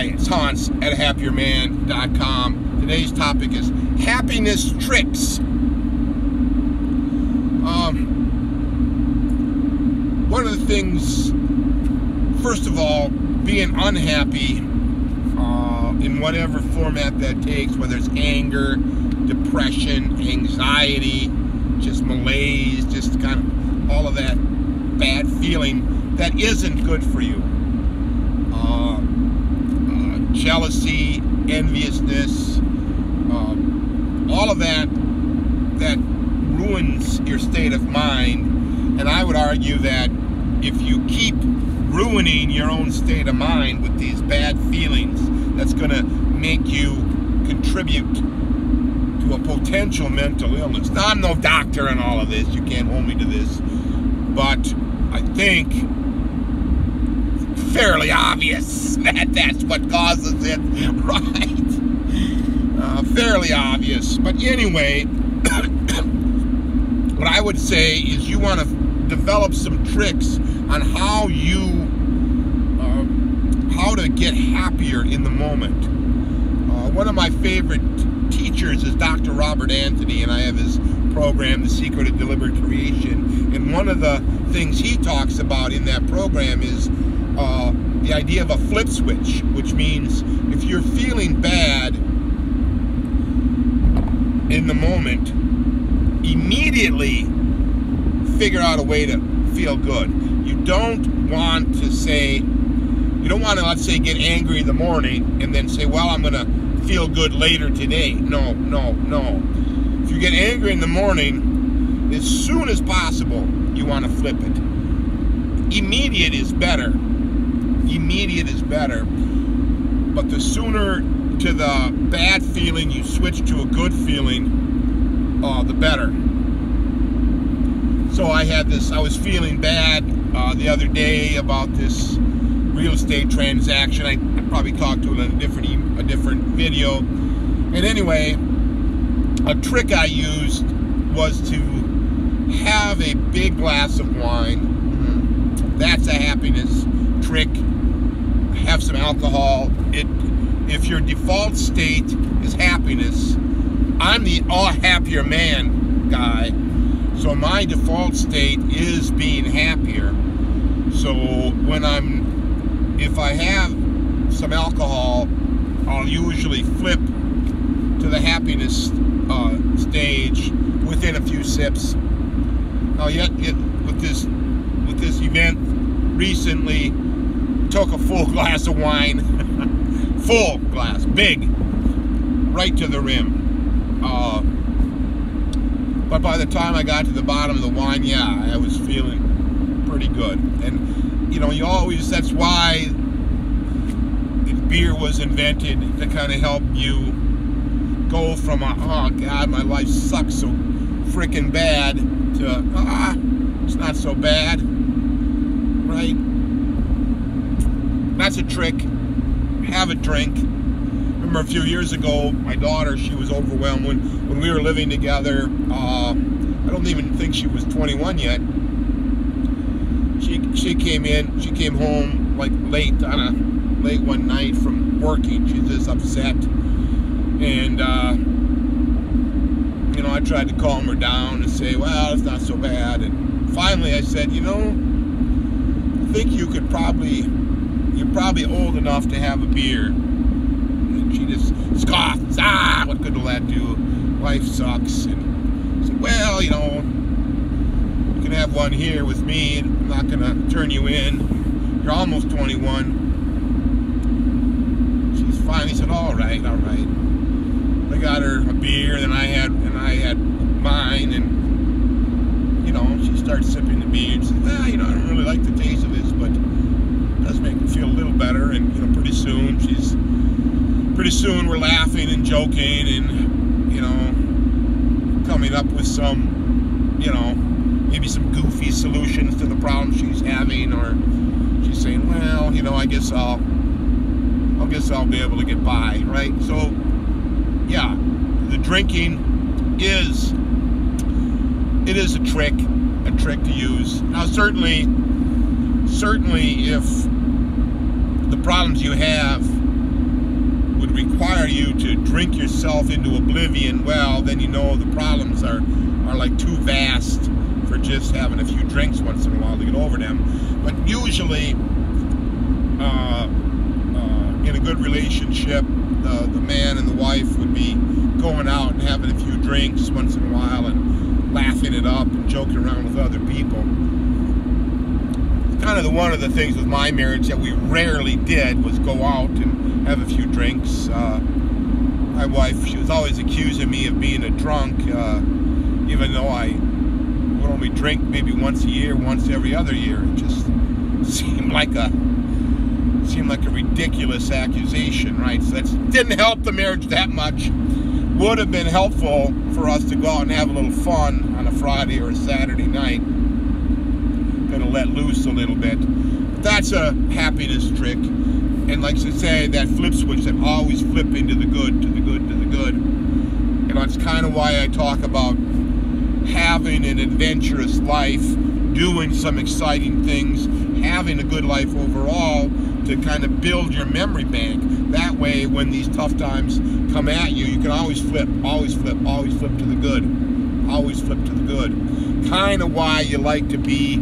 Hi, it's Hans at happierman.com. Today's topic is happiness tricks. One of the things, first of all, being unhappy in whatever format that takes, whether it's anger, depression, anxiety, just malaise, just kind of all of that bad feeling that isn't good for you. Jealousy, enviousness, all of that ruins your state of mind. And I would argue that if you keep ruining your own state of mind with these bad feelings, that's going to make you contribute to a potential mental illness. Now, I'm no doctor in all of this. You can't hold me to this. But I think fairly obvious that that's what causes it, right? Fairly obvious. But anyway, what I would say is you want to develop some tricks on how to get happier in the moment. One of my favorite teachers is Dr. Robert Anthony, and I have his program, The Secret of Deliberate Creation. And one of the things he talks about in that program is the idea of a flip switch, which means if you're feeling bad in the moment, immediately figure out a way to feel good. You don't want to, let's say, get angry in the morning and then say, well, I'm going to feel good later today. No. If you get angry in the morning, as soon as possible, you want to flip it. Immediate is better. Immediate is better. But the sooner to the bad feeling you switch to a good feeling, the better. So I was feeling bad the other day about this real estate transaction. I probably talked to it in a different video. And anyway, a trick I used was to have a big glass of wine. That's a happiness trick. Have some alcohol. If your default state is happiness, I'm the all happier man guy. So my default state is being happier. So if I have some alcohol, I'll usually flip to the happiness stage within a few sips. Now, with this event recently, took a full glass of wine, full glass, big, right to the rim. But by the time I got to the bottom of the wine, yeah, I was feeling pretty good. And that's why beer was invented, to kind of help you go from oh God, my life sucks so freaking bad, to it's not so bad, right? That's a trick. Have a drink. Remember a few years ago, my daughter, she was overwhelmed when we were living together. I don't even think she was 21 yet. She came home like late one night from working. She's just upset. And I tried to calm her down and say, well, it's not so bad. And finally I said, I think you're probably old enough to have a beer. And she just scoffed. What good will that do? Life sucks. And I said, well, you can have one here with me. I'm not going to turn you in. You're almost 21. She's finally said, all right. I got her a beer, and I had mine, and she started sipping the beer and said, well, I don't really like the taste of this, but it does make me feel a little better. And pretty soon we're laughing and joking and coming up with some maybe some goofy solutions to the problem she's having, or she's saying, well, I guess I'll be able to get by, right? So yeah, the drinking is a trick to use. Now certainly if the problems you have require you to drink yourself into oblivion, well, then you know the problems are like too vast for just having a few drinks once in a while to get over them. But usually, in a good relationship, the man and the wife would be going out and having a few drinks once in a while and laughing it up and joking around with other people. Kind of one of the things with my marriage that we rarely did was go out and have a few drinks. My wife, she was always accusing me of being a drunk, even though I would only drink maybe once a year, once every other year. It just seemed like a ridiculous accusation, right? So that didn't help the marriage that much. Would have been helpful for us to go out and have a little fun on a Friday or a Saturday night. Gonna let loose a little bit. But that's a happiness trick. And like I say, that flip switch that always flip into the good, to the good, to the good. You know, it's kind of why I talk about having an adventurous life, doing some exciting things, having a good life overall, to kind of build your memory bank. That way, when these tough times come at you, you can always flip, always flip, always flip to the good. Always flip to the good. Kind of why you like to be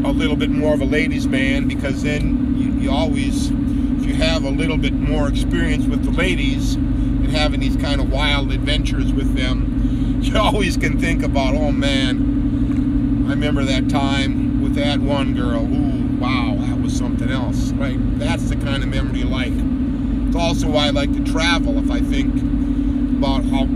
a little bit more of a ladies' man, because then you always, if you have a little bit more experience with the ladies and having these kind of wild adventures with them, you always can think about, oh man, I remember that time with that one girl. Ooh, wow, that was something else, right? That's the kind of memory you like. It's also why I like to travel. If I think about how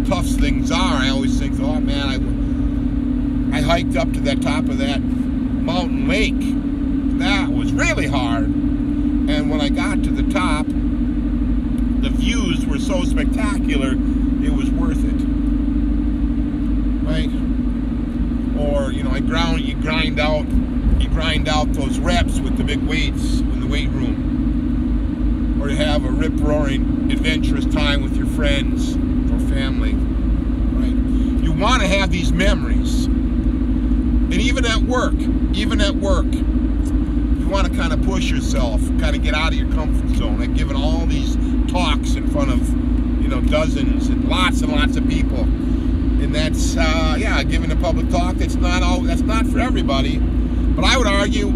tough things are, I always think, oh man, I hiked up to that top of that mountain lake. That was really hard. And when I got to the top, the views were so spectacular, it was worth it. Right? Or, you know, you grind out those reps with the big weights in the weight room. Or you have a rip-roaring, adventurous time with your friends or family. Right? You want to have these memories. And even at work, you want to kind of push yourself, kind of get out of your comfort zone. I've given all these talks in front of, you know, dozens and lots of people. And that's, yeah, giving a public talk, that's not for everybody. But I would argue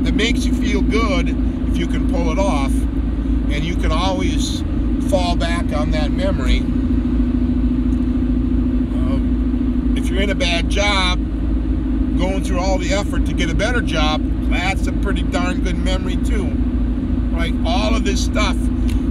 that makes you feel good if you can pull it off, and you can always fall back on that memory. If you're in a bad job, going through all the effort to get a better job, that's a pretty darn good memory too, right? All of this stuff,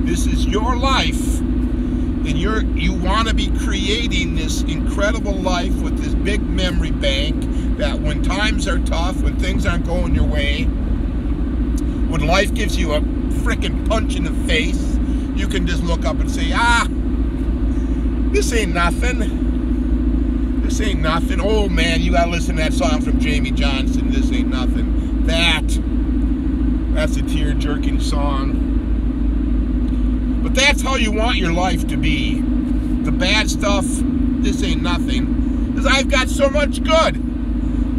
this is your life, and you want to be creating this incredible life with this big memory bank, that when times are tough, when things aren't going your way, when life gives you a frickin' punch in the face, you can just look up and say, this ain't nothing. This ain't nothing. Oh man, you gotta listen to that song from Jamie Johnson, This Ain't Nothing. That's a tear-jerking song. But that's how you want your life to be. The bad stuff, this ain't nothing. Because I've got so much good.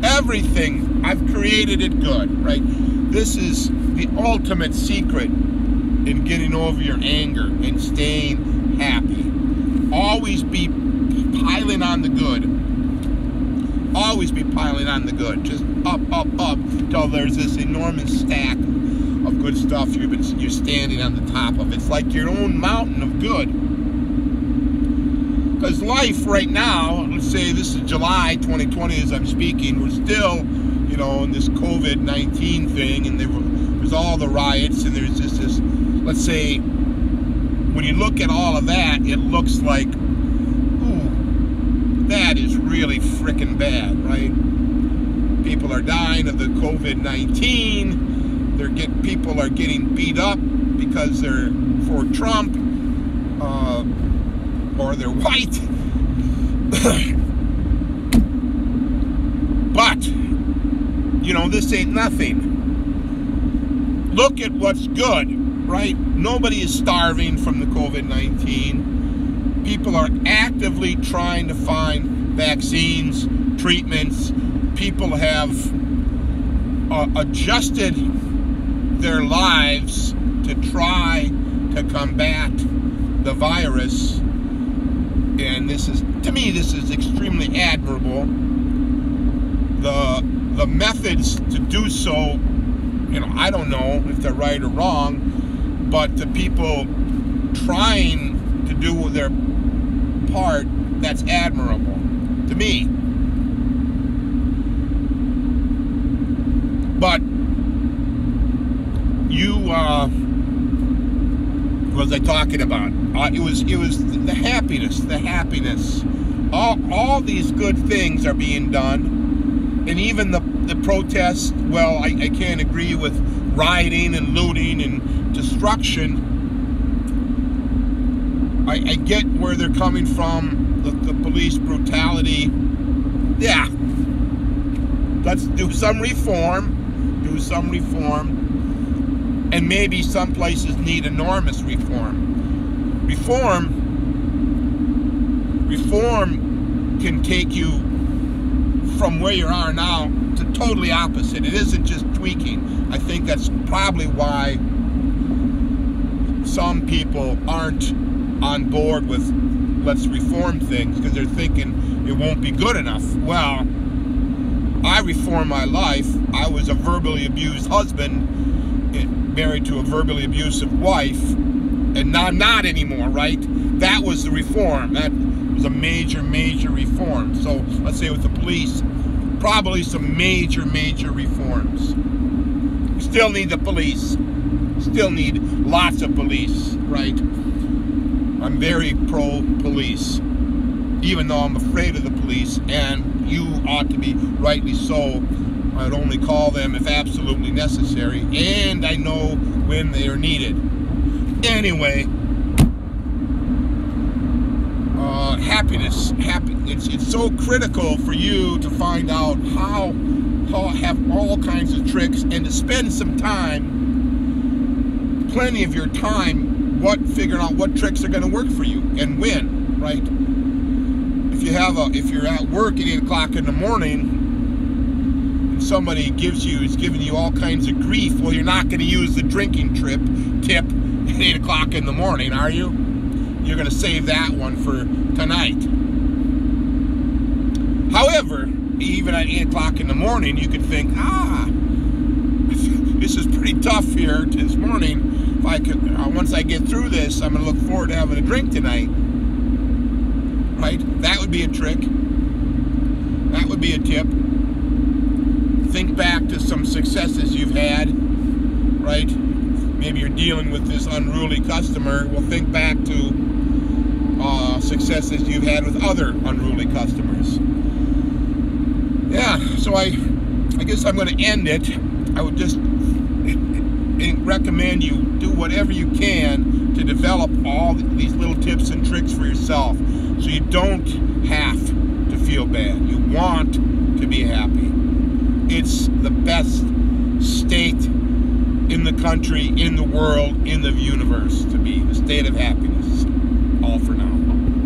Everything, I've created it good, right? This is the ultimate secret in getting over your anger and staying happy. Always be piling on the good. Always be piling on the good. Just up, till there's this enormous stack of good stuff you're standing on the top of. It's like your own mountain of good. Because life right now, let's say this is July 2020 as I'm speaking, we're still, you know, in this COVID-19 thing, and there's all the riots, and there's just this, let's say, when you look at all of that, it looks like, ooh, that is really frickin' bad, right? People are dying of the COVID-19. People are getting beat up because they're for Trump, or they're white. But, you know, this ain't nothing. Look at what's good, right? Nobody is starving from the COVID-19. People are actively trying to find vaccines, treatments. People have adjusted their lives to try to to combat the virus. And this is, to me, this is extremely admirable. The methods to do so, you know, I don't know if they're right or wrong, but the people trying to do their part, that's admirable to me. But you, what was I talking about? It was the happiness. All these good things are being done, and even the protests. Well, I can't agree with rioting and looting and destruction. I get where they're coming from, the police brutality. Yeah, let's do some reform. And maybe some places need enormous reform. Reform can take you from where you are now to totally opposite. It isn't just tweaking. I think that's probably why some people aren't on board with let's reform things, because they're thinking it won't be good enough. Well, I reformed my life. I was a verbally abused husband, married to a verbally abusive wife, and now I'm not anymore, right? That was the reform. That was a major reform. So let's say with the police, probably some major reforms. We still need the police. Still need lots of police, right? I'm very pro-police, even though I'm afraid of the police, and you ought to be, rightly so. I'd only call them if absolutely necessary, and I know when they are needed. Anyway, happiness. It's so critical for you to find out how have all kinds of tricks, and to spend some time, plenty of your time, figuring out what tricks are going to work for you and when, right? If you're at work at 8 o'clock in the morning, and somebody is giving you all kinds of grief, well, you're not going to use the drinking tip at 8 o'clock in the morning, are you? You're going to save that one for tonight. However, even at 8 o'clock in the morning, you could think, this is pretty tough here this morning. If I could, once I get through this, I'm going to look forward to having a drink tonight. Right? That would be a trick. That would be a tip. Think back to some successes you've had, right? Maybe you're dealing with this unruly customer. Well, think back to successes you've had with other unruly customers. Yeah, so I guess I'm going to end it. I would just recommend you do whatever you can to develop all these little tips and tricks for yourself, so you don't have to feel bad. You want to be happy. It's the best state in the country, in the world, in the universe to be. The state of happiness. All for now.